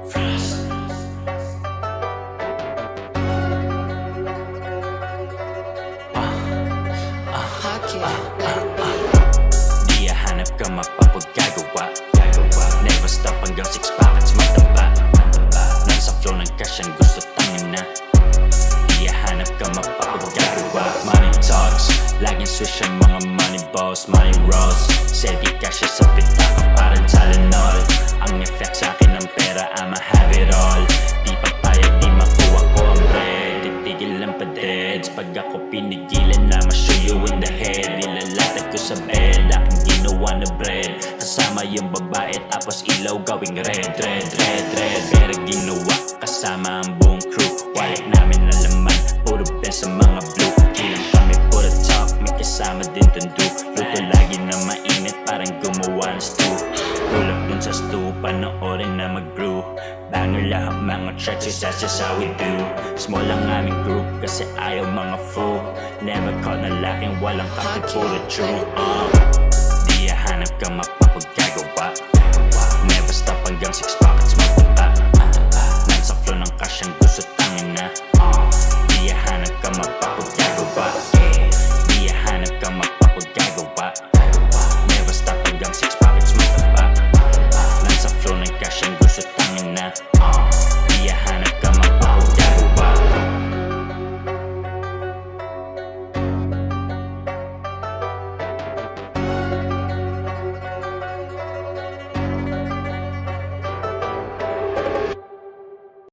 Di hahanap ka mapapagkagawa. Never stop hanggang six packets mataba. Nasa flow ng cash ang gusto tangin na. Di hahanap ka mapapagkagawa. Money talks, laging swish ang mga money balls. Money rolls, steady cash sa pitaka parang Tylenol. Ang effect sa akin ng pera, I'ma have it all. Di papayag, di makuha ko ang bread. Titigil ang padeds pag ako pinigilan na ma-show you in the head. Ilalatag ko sa bed, aking ginawa na bread. Kasama yung babae tapos ilaw gawing red. Pero ginawa kasama ang buong crew. Wallet namin na laman, puro pen sa mga blue. Kilang kami puro top, may kasama din tundu. Luto lagi na mainit parang gumawa ng stew. Pull up dun sa stew, panoorin na mag-brew. Banger lahat mga tracks, that's just how we do. Small lang aming group kasi ayaw mga fool. Never caught na laking walang kape, puro true. Di hahanap ka mapapagkagawa. Never stop hanggang 6